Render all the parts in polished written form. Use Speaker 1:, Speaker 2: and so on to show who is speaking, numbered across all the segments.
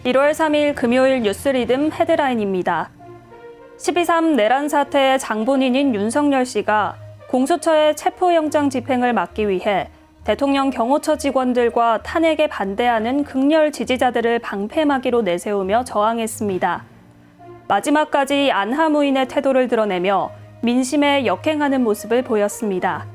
Speaker 1: 1월 3일 금요일 뉴스리듬 헤드라인입니다. 12.3 내란 사태의 장본인인 윤석열 씨가 공수처의 체포영장 집행을 막기 위해 대통령 경호처 직원들과 탄핵에 반대하는 극렬 지지자들을 방패막이로 내세우며 저항했습니다. 마지막까지 안하무인의 태도를 드러내며 민심에 역행하는 모습을 보였습니다.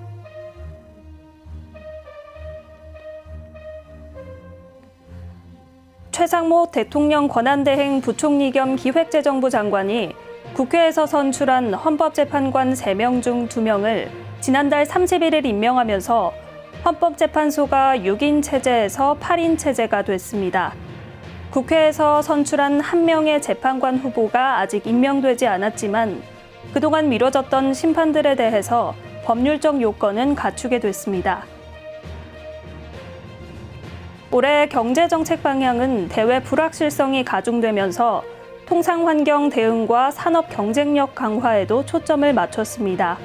Speaker 1: 최상목 대통령 권한대행 부총리 겸 기획재정부 장관이 국회에서 선출한 헌법재판관 3명 중 2명을 지난달 31일 임명하면서 헌법재판소가 6인 체제에서 8인 체제가 됐습니다. 국회에서 선출한 1명의 재판관 후보가 아직 임명되지 않았지만 그동안 미뤄졌던 심판들에 대해서 법률적 요건은 갖추게 됐습니다. 올해 경제정책 방향은 대외 불확실성이 가중되면서 통상환경 대응과 산업 경쟁력 강화에도 초점을 맞췄습니다.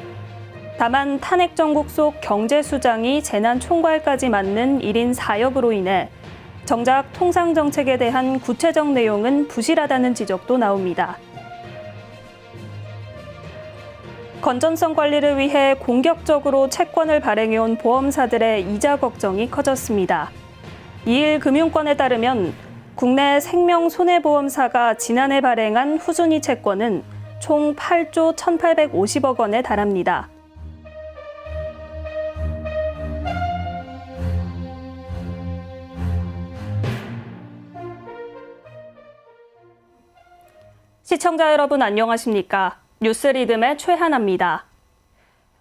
Speaker 1: 다만 탄핵 정국 속 경제 수장이 재난 총괄까지 맡는 1인 4역으로 인해 정작 통상정책에 대한 구체적 내용은 부실하다는 지적도 나옵니다. 건전성 관리를 위해 공격적으로 채권을 발행해온 보험사들의 이자 걱정이 커졌습니다. 이일금융권에 따르면 국내 생명손해보험사가 지난해 발행한 후순위 채권은 총 8조 1,850억 원에 달합니다. 시청자 여러분 안녕하십니까? 뉴스리듬의 최하나입니다.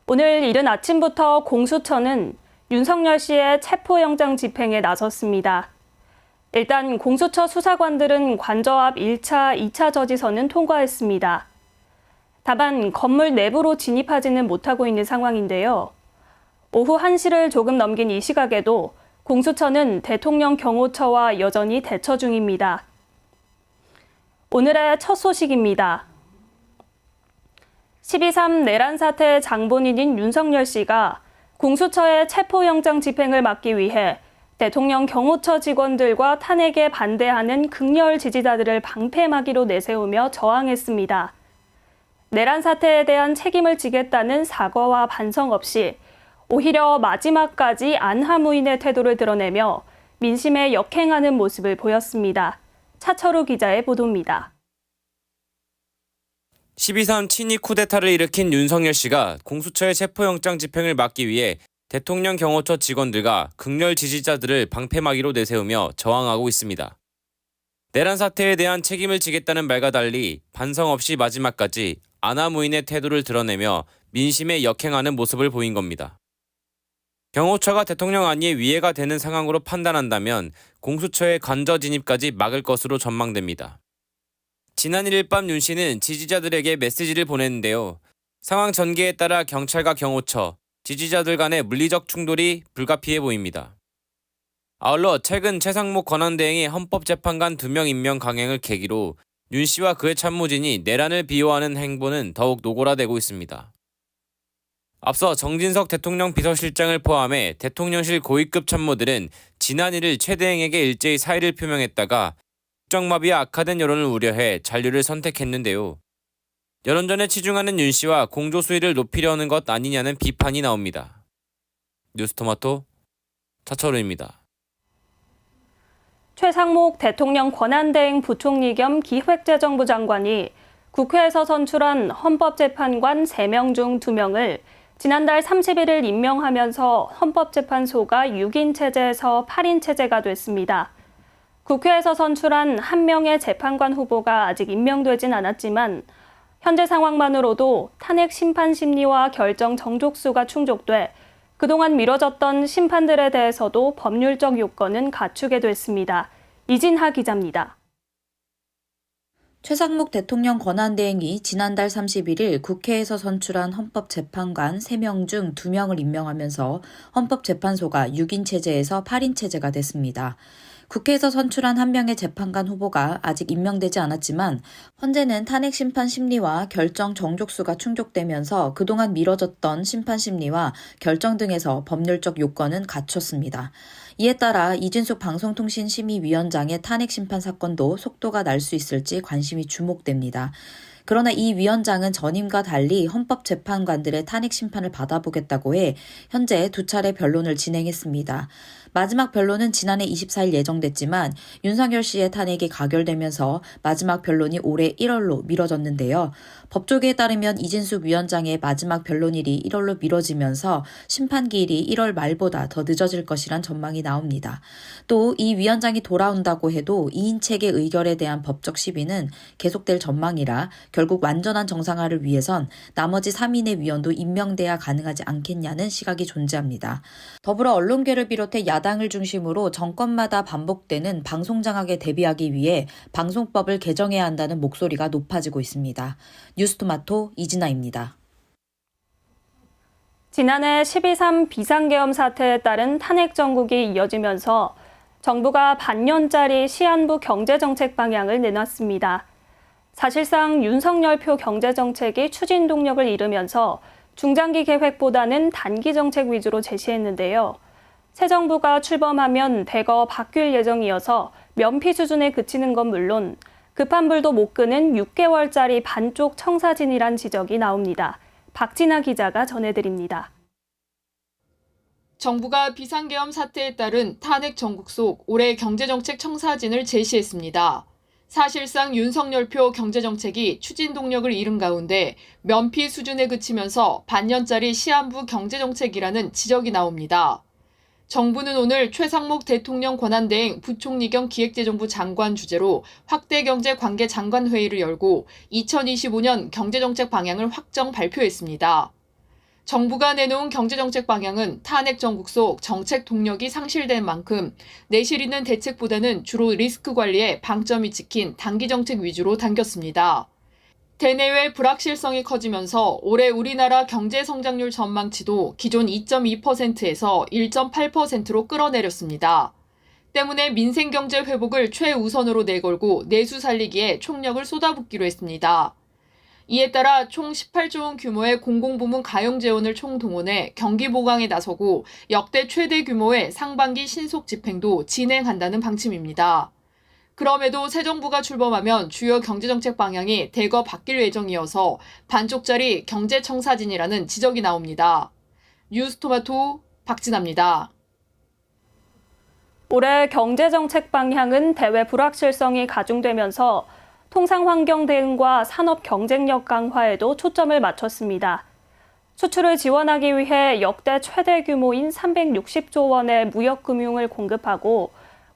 Speaker 1: 오늘 이른 아침부터 공수처는 윤석열 씨의 체포영장 집행에 나섰습니다. 일단 공수처 수사관들은 관저 앞 1차, 2차 저지선은 통과했습니다. 다만 건물 내부로 진입하지는 못하고 있는 상황인데요. 오후 1시를 조금 넘긴 이 시각에도 공수처는 대통령 경호처와 여전히 대처 중입니다. 오늘의 첫 소식입니다. 12.3 내란 사태의 장본인인 윤석열 씨가 공수처의 체포영장 집행을 막기 위해 대통령 경호처 직원들과 탄핵에 반대하는 극렬 지지자들을 방패막이로 내세우며 저항했습니다. 내란 사태에 대한 책임을 지겠다는 사과와 반성 없이 오히려 마지막까지 안하무인의 태도를 드러내며 민심에 역행하는 모습을 보였습니다. 차철우 기자의 보도입니다.
Speaker 2: 12.3 친위 쿠데타를 일으킨 윤석열 씨가 공수처의 체포영장 집행을 막기 위해 대통령 경호처 직원들과 극렬 지지자들을 방패막이로 내세우며 저항하고 있습니다. 내란 사태에 대한 책임을 지겠다는 말과 달리 반성 없이 마지막까지 안하무인의 태도를 드러내며 민심에 역행하는 모습을 보인 겁니다. 경호처가 대통령 안위에 위해가 되는 상황으로 판단한다면 공수처의 관저 진입까지 막을 것으로 전망됩니다. 지난 1일 밤 윤 씨는 지지자들에게 메시지를 보냈는데요. 상황 전개에 따라 경찰과 경호처, 지지자들 간의 물리적 충돌이 불가피해 보입니다. 아울러 최근 최상목 권한대행이 헌법재판관 2명 임명 강행을 계기로 윤 씨와 그의 참모진이 내란을 비호하는 행보는 더욱 노골화되고 있습니다. 앞서 정진석 대통령 비서실장을 포함해 대통령실 고위급 참모들은 지난 1일 최 대행에게 일제히 사의를 표명했다가 국정마비와 악화된 여론을 우려해 잔류를 선택했는데요. 여론전에 치중하는 윤 씨와 공조 수위를 높이려는 것 아니냐는 비판이 나옵니다. 뉴스토마토 차철우입니다.
Speaker 1: 최상목 대통령 권한대행 부총리 겸 기획재정부 장관이 국회에서 선출한 헌법재판관 3명 중 2명을 지난달 31일 임명하면서 헌법재판소가 6인 체제에서 8인 체제가 됐습니다. 국회에서 선출한 1명의 재판관 후보가 아직 임명되진 않았지만 현재 상황만으로도 탄핵 심판 심리와 결정 정족수가 충족돼 그동안 미뤄졌던 심판들에 대해서도 법률적 요건은 갖추게 됐습니다. 이진하 기자입니다.
Speaker 3: 최상목 대통령 권한대행이 지난달 31일 국회에서 선출한 헌법재판관 3명 중 2명을 임명하면서 헌법재판소가 6인 체제에서 8인 체제가 됐습니다. 국회에서 선출한 한 명의 재판관 후보가 아직 임명되지 않았지만 헌재는 탄핵 심판 심리와 결정 정족수가 충족되면서 그동안 미뤄졌던 심판 심리와 결정 등에서 법률적 요건은 갖췄습니다. 이에 따라 이진숙 방송통신심의위원장의 탄핵 심판 사건도 속도가 날 수 있을지 관심이 주목됩니다. 그러나 이 위원장은 전임과 달리 헌법재판관들의 탄핵 심판을 받아보겠다고 해 현재 2차례 변론을 진행했습니다. 마지막 변론은 지난해 24일 예정됐지만 윤석열 씨의 탄핵이 가결되면서 마지막 변론이 올해 1월로 미뤄졌는데요. 법조계에 따르면 이진숙 위원장의 마지막 변론일이 1월로 미뤄지면서 심판기일이 1월 말보다 더 늦어질 것이란 전망이 나옵니다. 또 이 위원장이 돌아온다고 해도 2인 체계 의결에 대한 법적 시비는 계속될 전망이라 결국 완전한 정상화를 위해선 나머지 3인의 위원도 임명돼야 가능하지 않겠냐는 시각이 존재합니다. 더불어 언론계를 비롯해 야당을 중심으로 정권마다 반복되는 방송장악에 대비하기 위해 방송법을 개정해야 한다는 목소리가 높아지고 있습니다. 뉴스토마토 이진아입니다.
Speaker 1: 지난해 12.3 비상계엄 사태에 따른 탄핵 정국이 이어지면서 정부가 반년짜리 시한부 경제정책 방향을 내놨습니다. 사실상 윤석열표 경제정책이 추진 동력을 잃으면서 중장기 계획보다는 단기 정책 위주로 제시했는데요. 새 정부가 출범하면 대거 바뀔 예정이어서 면피 수준에 그치는 건 물론 급한 불도 못 끄는 6개월짜리 반쪽 청사진이란 지적이 나옵니다. 박진아 기자가 전해드립니다.
Speaker 4: 정부가 비상계엄 사태에 따른 탄핵 정국 속 올해 경제정책 청사진을 제시했습니다. 사실상 윤석열표 경제정책이 추진 동력을 잃은 가운데 면피 수준에 그치면서 반년짜리 시한부 경제정책이라는 지적이 나옵니다. 정부는 오늘 최상목 대통령 권한대행 부총리 겸 기획재정부 장관 주재로 확대경제관계장관회의를 열고 2025년 경제정책 방향을 확정 발표했습니다. 정부가 내놓은 경제정책 방향은 탄핵 정국 속 정책 동력이 상실된 만큼 내실 있는 대책보다는 주로 리스크 관리에 방점이 찍힌 단기 정책 위주로 당겼습니다. 대내외 불확실성이 커지면서 올해 우리나라 경제 성장률 전망치도 기존 2.2%에서 1.8%로 끌어내렸습니다. 때문에 민생 경제 회복을 최우선으로 내걸고 내수 살리기에 총력을 쏟아붓기로 했습니다. 이에 따라 총 18조 원 규모의 공공부문 가용 재원을 총동원해 경기 보강에 나서고 역대 최대 규모의 상반기 신속 집행도 진행한다는 방침입니다. 그럼에도 새 정부가 출범하면 주요 경제정책 방향이 대거 바뀔 예정이어서 반쪽짜리 경제청사진이라는 지적이 나옵니다. 뉴스토마토 박진아입니다.
Speaker 1: 올해 경제정책 방향은 대외 불확실성이 가중되면서 통상환경 대응과 산업 경쟁력 강화에도 초점을 맞췄습니다. 수출을 지원하기 위해 역대 최대 규모인 360조 원의 무역금융을 공급하고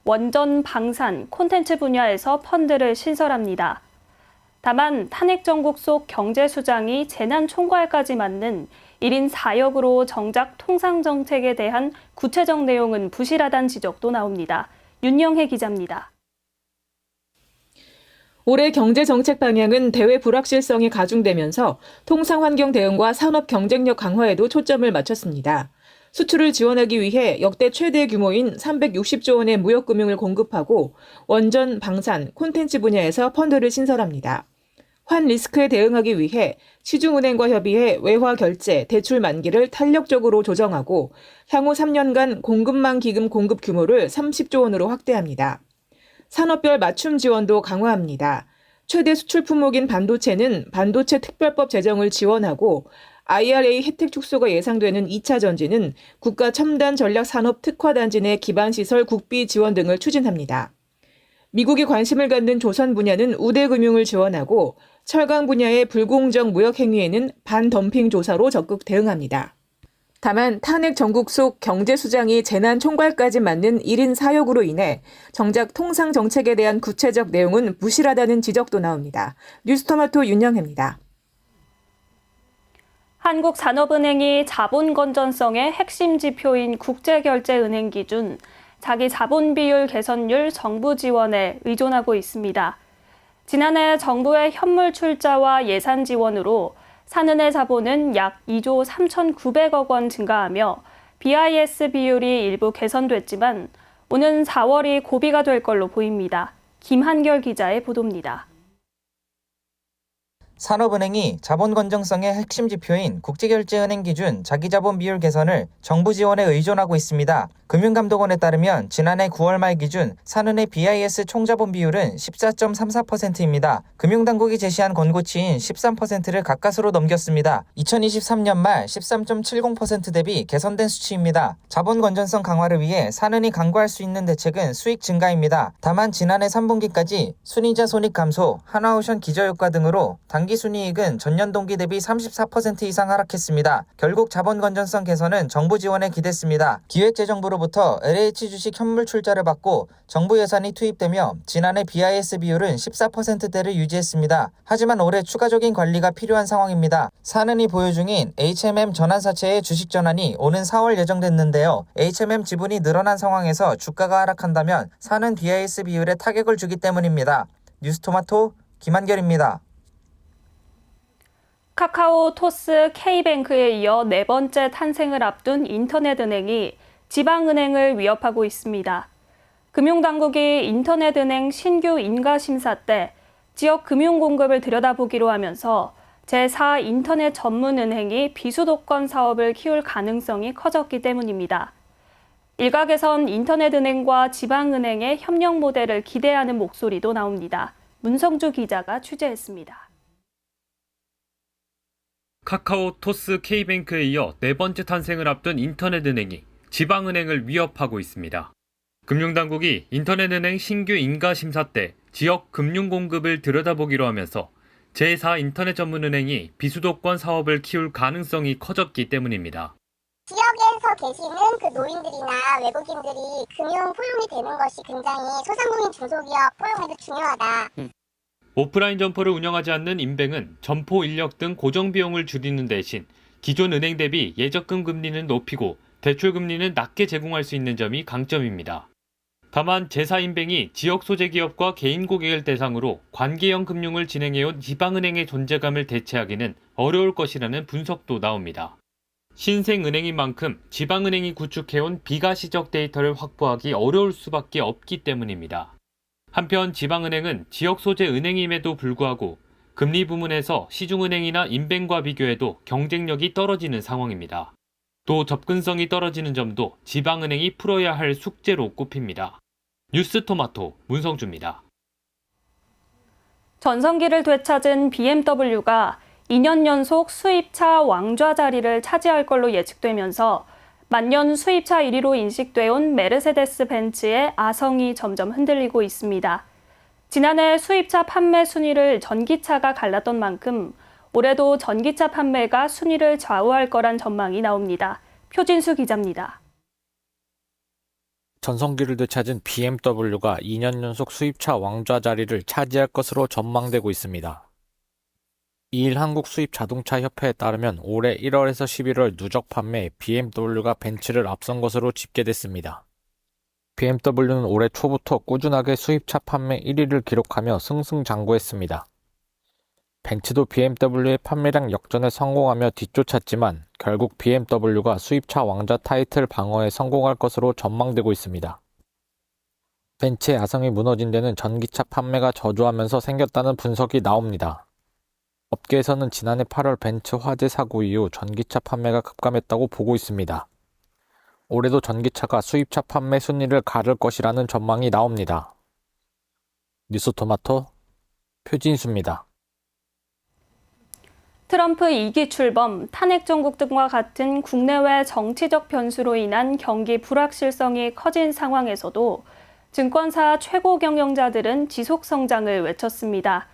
Speaker 1: 원전, 방산, 콘텐츠 분야에서 펀드를 신설합니다. 다만 탄핵 정국 속 경제 수장이 재난 총괄까지 맡는 1인 4역으로 정작 통상 정책에 대한 구체적 내용은 부실하다는 지적도 나옵니다. 윤영혜 기자입니다.
Speaker 5: 올해 경제정책 방향은 대외 불확실성이 가중되면서 통상환경 대응과 산업 경쟁력 강화에도 초점을 맞췄습니다. 수출을 지원하기 위해 역대 최대 규모인 360조 원의 무역금융을 공급하고 원전, 방산, 콘텐츠 분야에서 펀드를 신설합니다. 환 리스크에 대응하기 위해 시중은행과 협의해 외화 결제, 대출 만기를 탄력적으로 조정하고 향후 3년간 공급망 기금 공급 규모를 30조 원으로 확대합니다. 산업별 맞춤 지원도 강화합니다. 최대 수출 품목인 반도체는 반도체 특별법 제정을 지원하고 IRA 혜택 축소가 예상되는 2차 전지는 국가 첨단 전략 산업 특화 단지 내 기반 시설 국비 지원 등을 추진합니다. 미국이 관심을 갖는 조선 분야는 우대금융을 지원하고 철강 분야의 불공정 무역 행위에는 반덤핑 조사로 적극 대응합니다. 다만 탄핵 정국 속 경제 수장이 재난 총괄까지 맡는 1인 4역으로 인해 정작 통상 정책에 대한 구체적 내용은 부실하다는 지적도 나옵니다. 뉴스토마토 윤영혜입니다.
Speaker 1: 한국산업은행이 자본 건전성의 핵심 지표인 국제결제은행 기준 자기 자본 비율 개선율 정부 지원에 의존하고 있습니다. 지난해 정부의 현물 출자와 예산 지원으로 산은의 자본은 약 2조 3,900억 원 증가하며 BIS 비율이 일부 개선됐지만 오는 4월이 고비가 될 걸로 보입니다. 김한결 기자의 보도입니다.
Speaker 6: 산업은행이 자본 건전성의 핵심 지표인 국제결제은행 기준 자기자본 비율 개선을 정부 지원에 의존하고 있습니다. 금융감독원에 따르면 지난해 9월 말 기준 산은의 BIS 총자본 비율은 14.34%입니다. 금융당국이 제시한 권고치인 13%를 가까스로 넘겼습니다. 2023년 말 13.70% 대비 개선된 수치입니다. 자본 건전성 강화를 위해 산은이 강구할 수 있는 대책은 수익 증가입니다. 다만 지난해 3분기까지 순이자 손익 감소, 하나오션 기저효과 등으로 단기 순이익은 전년 동기 대비 34% 이상 하락했습니다. 결국 자본 건전성 개선은 정부 지원에 기댔습니다. 기획재정부로부터 LH 주식 현물 출자를 받고 정부 예산이 투입되며 지난해 BIS 비율은 14%대를 유지했습니다. 하지만 올해 추가적인 관리가 필요한 상황입니다. 산은이 보유 중인 HMM 전환사채의 주식 전환이 오는 4월 예정됐는데요. HMM 지분이 늘어난 상황에서 주가가 하락한다면 산은 BIS 비율에 타격을 주기 때문입니다. 뉴스토마토 김한결입니다.
Speaker 1: 카카오, 토스, K뱅크에 이어 네 번째 탄생을 앞둔 인터넷은행이 지방은행을 위협하고 있습니다. 금융당국이 인터넷은행 신규 인가심사 때 지역 금융공급을 들여다보기로 하면서 제4 인터넷 전문은행이 비수도권 사업을 키울 가능성이 커졌기 때문입니다. 일각에선 인터넷은행과 지방은행의 협력 모델을 기대하는 목소리도 나옵니다. 문성주 기자가 취재했습니다.
Speaker 7: 카카오, 토스, K뱅크에 이어 네 번째 탄생을 앞둔 인터넷은행이 지방은행을 위협하고 있습니다. 금융당국이 인터넷은행 신규 인가심사 때 지역 금융공급을 들여다보기로 하면서 제4 인터넷 전문은행이 비수도권 사업을 키울 가능성이 커졌기 때문입니다.
Speaker 8: 지역에서 계시는 그 노인들이나 외국인들이 금융 포용이 되는 것이 굉장히 소상공인 중소기업 포용에도 중요하다.
Speaker 7: 오프라인 점포를 운영하지 않는 인뱅은 점포 인력 등 고정 비용을 줄이는 대신 기존 은행 대비 예적금 금리는 높이고 대출 금리는 낮게 제공할 수 있는 점이 강점입니다. 다만 제4인뱅이 지역 소재 기업과 개인 고객을 대상으로 관계형 금융을 진행해온 지방은행의 존재감을 대체하기는 어려울 것이라는 분석도 나옵니다. 신생은행인 만큼 지방은행이 구축해온 비가시적 데이터를 확보하기 어려울 수밖에 없기 때문입니다. 한편 지방은행은 지역 소재 은행임에도 불구하고 금리 부문에서 시중은행이나 인뱅과 비교해도 경쟁력이 떨어지는 상황입니다. 또 접근성이 떨어지는 점도 지방은행이 풀어야 할 숙제로 꼽힙니다. 뉴스토마토 문성주입니다.
Speaker 1: 전성기를 되찾은 BMW가 2년 연속 수입차 왕좌 자리를 차지할 걸로 예측되면서 만년 수입차 1위로 인식돼 온 메르세데스 벤츠의 아성이 점점 흔들리고 있습니다. 지난해 수입차 판매 순위를 전기차가 갈랐던 만큼 올해도 전기차 판매가 순위를 좌우할 거란 전망이 나옵니다. 표진수 기자입니다.
Speaker 9: 전성기를 되찾은 BMW가 2년 연속 수입차 왕좌 자리를 차지할 것으로 전망되고 있습니다. 이일 한국 수입 자동차 협회에 따르면 올해 1월에서 11월 누적 판매에 BMW가 벤츠를 앞선 것으로 집계됐습니다. BMW는 올해 초부터 꾸준하게 수입차 판매 1위를 기록하며 승승장구했습니다. 벤츠도 BMW의 판매량 역전에 성공하며 뒤쫓았지만 결국 BMW가 수입차 왕좌 타이틀 방어에 성공할 것으로 전망되고 있습니다. 벤츠의 아성이 무너진 데는 전기차 판매가 저조하면서 생겼다는 분석이 나옵니다. 업계에서는 지난해 8월 벤츠 화재 사고 이후 전기차 판매가 급감했다고 보고 있습니다. 올해도 전기차가 수입차 판매 순위를 가를 것이라는 전망이 나옵니다. 뉴스토마토 표진수입니다.
Speaker 1: 트럼프 2기 출범, 탄핵 정국 등과 같은 국내외 정치적 변수로 인한 경기 불확실성이 커진 상황에서도 증권사 최고 경영자들은 지속 성장을 외쳤습니다.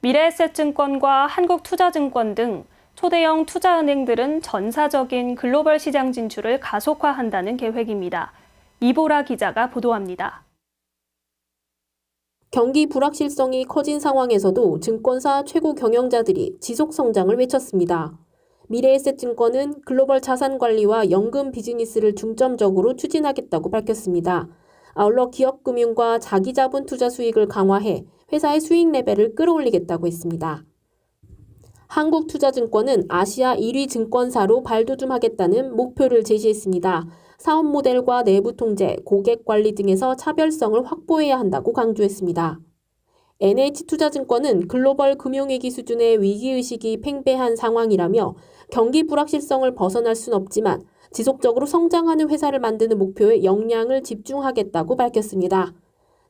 Speaker 1: 미래에셋증권과 한국투자증권 등 초대형 투자은행들은 전사적인 글로벌 시장 진출을 가속화한다는 계획입니다. 이보라 기자가 보도합니다.
Speaker 10: 경기 불확실성이 커진 상황에서도 증권사 최고 경영자들이 지속 성장을 외쳤습니다. 미래에셋증권은 글로벌 자산 관리와 연금 비즈니스를 중점적으로 추진하겠다고 밝혔습니다. 아울러 기업금융과 자기자본 투자 수익을 강화해 회사의 수익 레벨을 끌어올리겠다고 했습니다. 한국투자증권은 아시아 1위 증권사로 발돋움하겠다는 목표를 제시했습니다. 사업 모델과 내부 통제, 고객 관리 등에서 차별성을 확보해야 한다고 강조했습니다. NH투자증권은 글로벌 금융위기 수준의 위기의식이 팽배한 상황이라며 경기 불확실성을 벗어날 순 없지만 지속적으로 성장하는 회사를 만드는 목표에 역량을 집중하겠다고 밝혔습니다.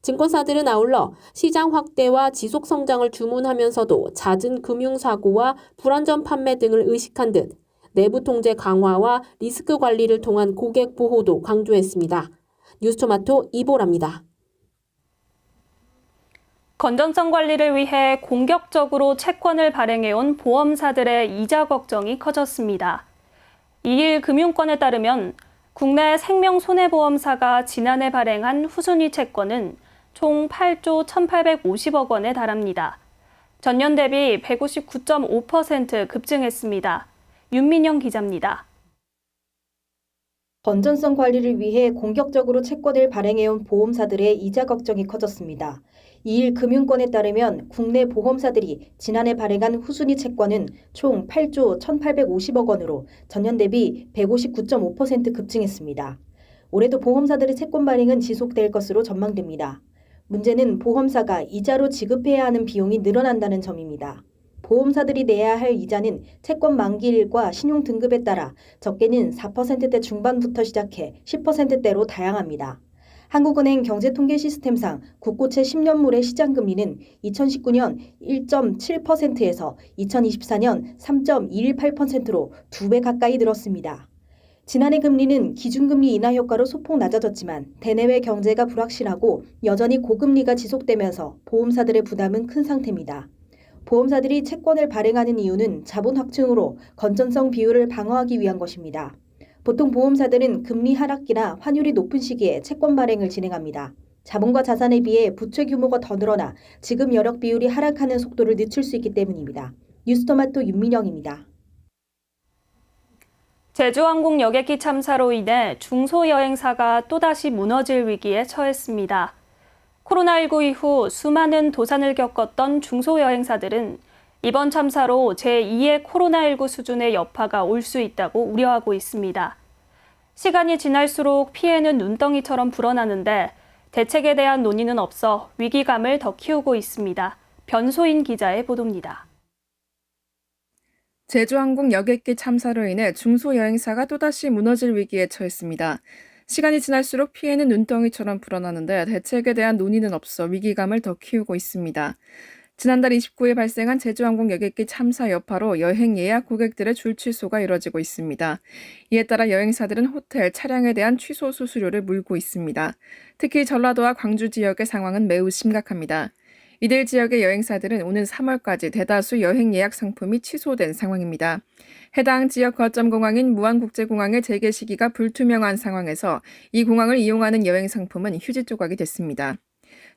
Speaker 10: 증권사들은 아울러 시장 확대와 지속 성장을 주문하면서도 잦은 금융사고와 불안전 판매 등을 의식한 듯 내부 통제 강화와 리스크 관리를 통한 고객 보호도 강조했습니다. 뉴스토마토 이보라입니다.
Speaker 1: 건전성 관리를 위해 공격적으로 채권을 발행해온 보험사들의 이자 걱정이 커졌습니다. 2일 금융권에 따르면 국내 생명손해보험사가 지난해 발행한 후순위 채권은 총 8조 1,850억 원에 달합니다. 전년 대비 159.5% 급증했습니다. 윤민영 기자입니다.
Speaker 11: 건전성 관리를 위해 공격적으로 채권을 발행해온 보험사들의 이자 걱정이 커졌습니다. 2일 금융권에 따르면 국내 보험사들이 지난해 발행한 후순위 채권은 총 8조 1,850억 원으로 전년 대비 159.5% 급증했습니다. 올해도 보험사들의 채권 발행은 지속될 것으로 전망됩니다. 문제는 보험사가 이자로 지급해야 하는 비용이 늘어난다는 점입니다. 보험사들이 내야 할 이자는 채권 만기일과 신용 등급에 따라 적게는 4%대 중반부터 시작해 10%대로 다양합니다. 한국은행 경제통계시스템상 국고채 10년물의 시장금리는 2019년 1.7%에서 2024년 3.118%로 2배 가까이 늘었습니다. 지난해 금리는 기준금리 인하 효과로 소폭 낮아졌지만 대내외 경제가 불확실하고 여전히 고금리가 지속되면서 보험사들의 부담은 큰 상태입니다. 보험사들이 채권을 발행하는 이유는 자본 확충으로 건전성 비율을 방어하기 위한 것입니다. 보통 보험사들은 금리 하락기나 환율이 높은 시기에 채권 발행을 진행합니다. 자본과 자산에 비해 부채 규모가 더 늘어나 지급 여력 비율이 하락하는 속도를 늦출 수 있기 때문입니다. 뉴스토마토 윤민영입니다.
Speaker 1: 제주항공 여객기 참사로 인해 중소여행사가 또다시 무너질 위기에 처했습니다. 코로나19 이후 수많은 도산을 겪었던 중소여행사들은 이번 참사로 제2의 코로나19 수준의 여파가 올 수 있다고 우려하고 있습니다. 시간이 지날수록 피해는 눈덩이처럼 불어나는데 대책에 대한 논의는 없어 위기감을 더 키우고 있습니다. 변소인 기자의 보도입니다.
Speaker 12: 제주항공 여객기 참사로 인해 중소여행사가 또다시 무너질 위기에 처했습니다. 시간이 지날수록 피해는 눈덩이처럼 불어나는데 대책에 대한 논의는 없어 위기감을 더 키우고 있습니다. 지난달 29일 발생한 제주항공 여객기 참사 여파로 여행 예약 고객들의 줄 취소가 이뤄지고 있습니다. 이에 따라 여행사들은 호텔, 차량에 대한 취소 수수료를 물고 있습니다. 특히 전라도와 광주 지역의 상황은 매우 심각합니다. 이들 지역의 여행사들은 오는 3월까지 대다수 여행 예약 상품이 취소된 상황입니다. 해당 지역 거점 공항인 무안국제공항의 재개 시기가 불투명한 상황에서 이 공항을 이용하는 여행 상품은 휴지 조각이 됐습니다.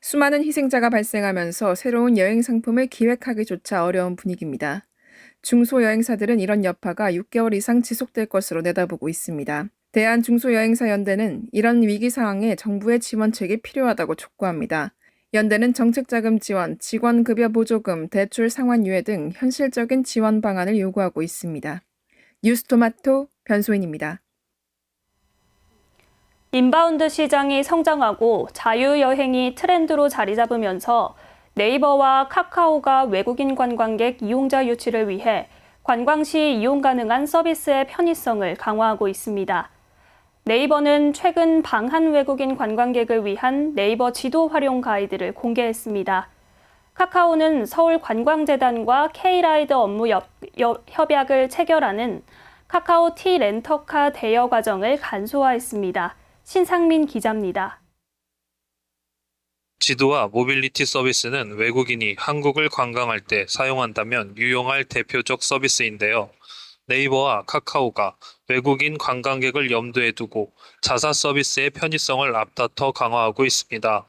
Speaker 12: 수많은 희생자가 발생하면서 새로운 여행 상품을 기획하기조차 어려운 분위기입니다. 중소여행사들은 이런 여파가 6개월 이상 지속될 것으로 내다보고 있습니다. 대한중소여행사연대는 이런 위기 상황에 정부의 지원책이 필요하다고 촉구합니다. 연대는 정책자금 지원, 직원급여 보조금, 대출 상환 유예 등 현실적인 지원 방안을 요구하고 있습니다. 뉴스토마토 변소인입니다.
Speaker 1: 인바운드 시장이 성장하고 자유여행이 트렌드로 자리 잡으면서 네이버와 카카오가 외국인 관광객 이용자 유치를 위해 관광 시 이용 가능한 서비스의 편의성을 강화하고 있습니다. 네이버는 최근 방한 외국인 관광객을 위한 네이버 지도 활용 가이드를 공개했습니다. 카카오는 서울관광재단과 K라이드 업무 협약을 체결하는 카카오 T 렌터카 대여 과정을 간소화했습니다. 신상민 기자입니다.
Speaker 13: 지도와 모빌리티 서비스는 외국인이 한국을 관광할 때 사용한다면 유용할 대표적 서비스인데요. 네이버와 카카오가 외국인 관광객을 염두에 두고 자사 서비스의 편의성을 앞다퉈 강화하고 있습니다.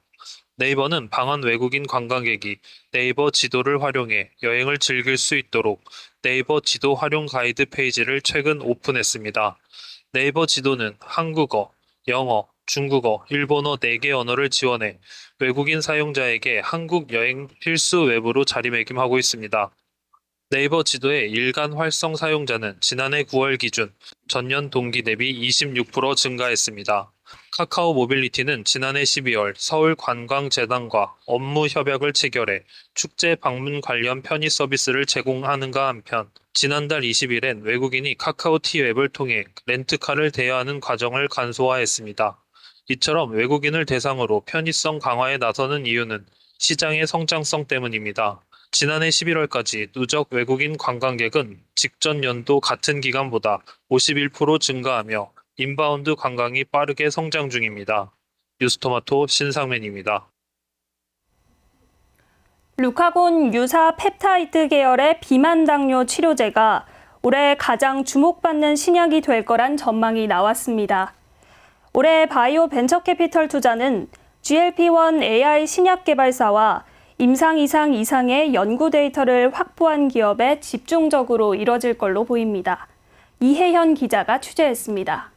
Speaker 13: 네이버는 방한 외국인 관광객이 네이버 지도를 활용해 여행을 즐길 수 있도록 네이버 지도 활용 가이드 페이지를 최근 오픈했습니다. 네이버 지도는 한국어, 영어, 중국어, 일본어 4개 언어를 지원해 외국인 사용자에게 한국 여행 필수 웹으로 자리매김하고 있습니다. 네이버 지도의 일간 활성 사용자는 지난해 9월 기준 전년 동기 대비 26% 증가했습니다. 카카오 모빌리티는 지난해 12월 서울관광재단과 업무 협약을 체결해 축제 방문 관련 편의 서비스를 제공하는가 한편 지난달 20일엔 외국인이 카카오티 웹을 통해 렌트카를 대여하는 과정을 간소화했습니다. 이처럼 외국인을 대상으로 편의성 강화에 나서는 이유는 시장의 성장성 때문입니다. 지난해 11월까지 누적 외국인 관광객은 직전 연도 같은 기간보다 51% 증가하며 인바운드 관광이 빠르게 성장 중입니다. 뉴스토마토 신상맨입니다.
Speaker 1: 루카곤 유사 펩타이드 계열의 비만 당뇨 치료제가 올해 가장 주목받는 신약이 될 거란 전망이 나왔습니다. 올해 바이오 벤처 캐피털 투자는 GLP-1 AI 신약 개발사와 임상 이상의 연구 데이터를 확보한 기업에 집중적으로 이뤄질 걸로 보입니다. 이혜현 기자가 취재했습니다.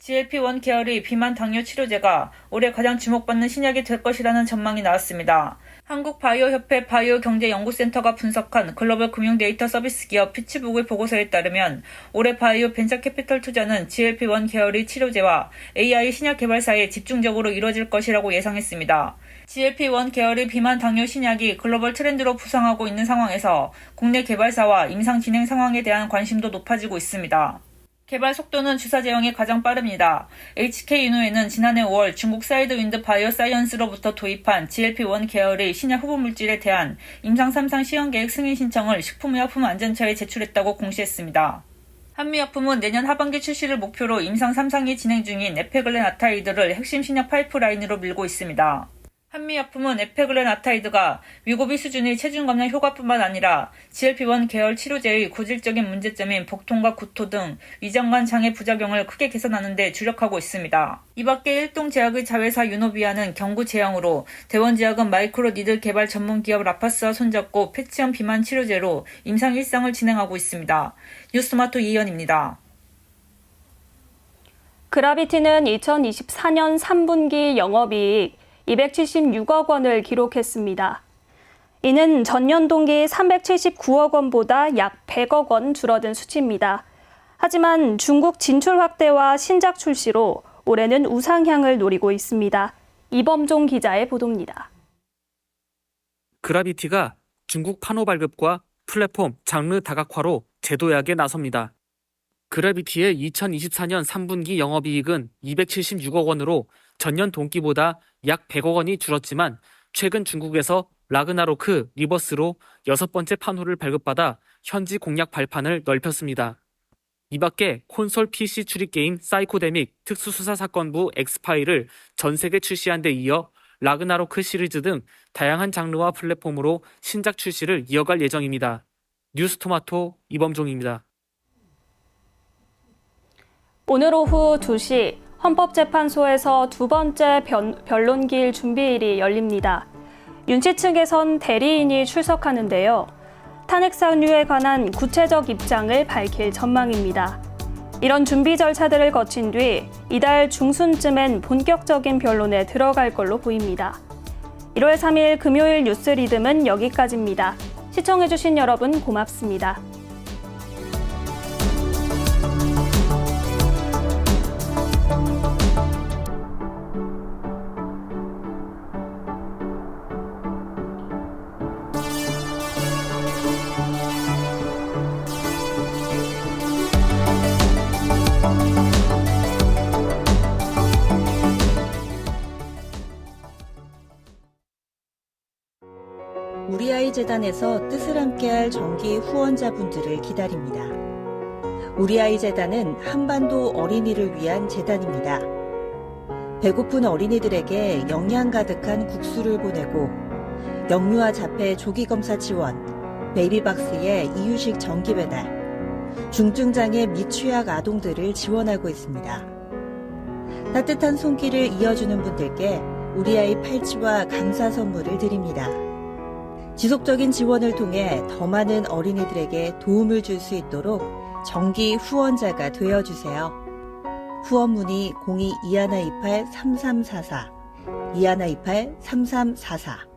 Speaker 14: GLP-1 계열의 비만 당뇨 치료제가 올해 가장 주목받는 신약이 될 것이라는 전망이 나왔습니다. 한국바이오협회 바이오경제연구센터가 분석한 글로벌 금융 데이터 서비스 기업 피치북의 보고서에 따르면 올해 바이오 벤처캐피털 투자는 GLP-1 계열의 치료제와 AI 신약 개발사에 집중적으로 이뤄질 것이라고 예상했습니다. GLP-1 계열의 비만 당뇨 신약이 글로벌 트렌드로 부상하고 있는 상황에서 국내 개발사와 임상 진행 상황에 대한 관심도 높아지고 있습니다. 개발 속도는 주사 제형이 가장 빠릅니다. HK-인후에는 지난해 5월 중국 사이드윈드 바이오사이언스로부터 도입한 GLP-1 계열의 신약 후보 물질에 대한 임상 3상 시험 계획 승인 신청을 식품의약품안전처에 제출했다고 공시했습니다. 한미약품은 내년 하반기 출시를 목표로 임상 3상이 진행 중인 에페글렌아타이드를 핵심 신약 파이프라인으로 밀고 있습니다. 한미약품은 에페글렌아타이드가 위고비 수준의 체중 감량 효과뿐만 아니라 GLP-1 계열 치료제의 고질적인 문제점인 복통과 구토 등 위장관 장애 부작용을 크게 개선하는 데 주력하고 있습니다. 이 밖에 일동제약의 자회사 유노비아는 경구 제형으로 대원제약은 마이크로니들 개발 전문기업 라파스와 손잡고 패치형 비만 치료제로 임상 1상을 진행하고 있습니다. 뉴스토마토 이현입니다.
Speaker 1: 그라비티는 2024년 3분기 영업이익 276억 원을 기록했습니다. 이는 전년 동기 379억 원보다 약 100억 원 줄어든 수치입니다. 하지만 중국 진출 확대와 신작 출시로 올해는 우상향을 노리고 있습니다. 이범종 기자의 보도입니다.
Speaker 15: 그라비티가 중국 판호 발급과 플랫폼 장르 다각화로 재도약에 나섭니다. 그라비티의 2024년 3분기 영업이익은 276억 원으로 전년 동기보다 약 100억 원이 줄었지만 최근 중국에서 라그나로크 리버스로 6번째 판호를 발급받아 현지 공략 발판을 넓혔습니다. 이 밖에 콘솔 PC 추리 게임 사이코데믹 특수수사사건부 엑스파일을 전 세계 출시한 데 이어 라그나로크 시리즈 등 다양한 장르와 플랫폼으로 신작 출시를 이어갈 예정입니다. 뉴스토마토 이범종입니다.
Speaker 1: 오늘 오후 2시 헌법재판소에서 두 번째 변론기일 준비일이 열립니다. 윤씨 측에선 대리인이 출석하는데요. 탄핵 사유에 관한 구체적 입장을 밝힐 전망입니다. 이런 준비 절차들을 거친 뒤 이달 중순쯤엔 본격적인 변론에 들어갈 걸로 보입니다. 1월 3일 금요일 뉴스 리듬은 여기까지입니다. 시청해주신 여러분 고맙습니다.
Speaker 16: 우리아이 재단에서 뜻을 함께할 정기 후원자분들을 기다립니다. 우리아이 재단은 한반도 어린이를 위한 재단입니다. 배고픈 어린이들에게 영양 가득한 국수를 보내고 영유아 자폐 조기검사 지원, 베이비박스의 이유식 정기 배달, 중증장애 및 취약 아동들을 지원하고 있습니다. 따뜻한 손길을 이어주는 분들께 우리아이 팔찌와 감사 선물을 드립니다. 지속적인 지원을 통해 더 많은 어린이들에게 도움을 줄 수 있도록 정기 후원자가 되어주세요. 후원 문의 02-2128-3344, 2128-3344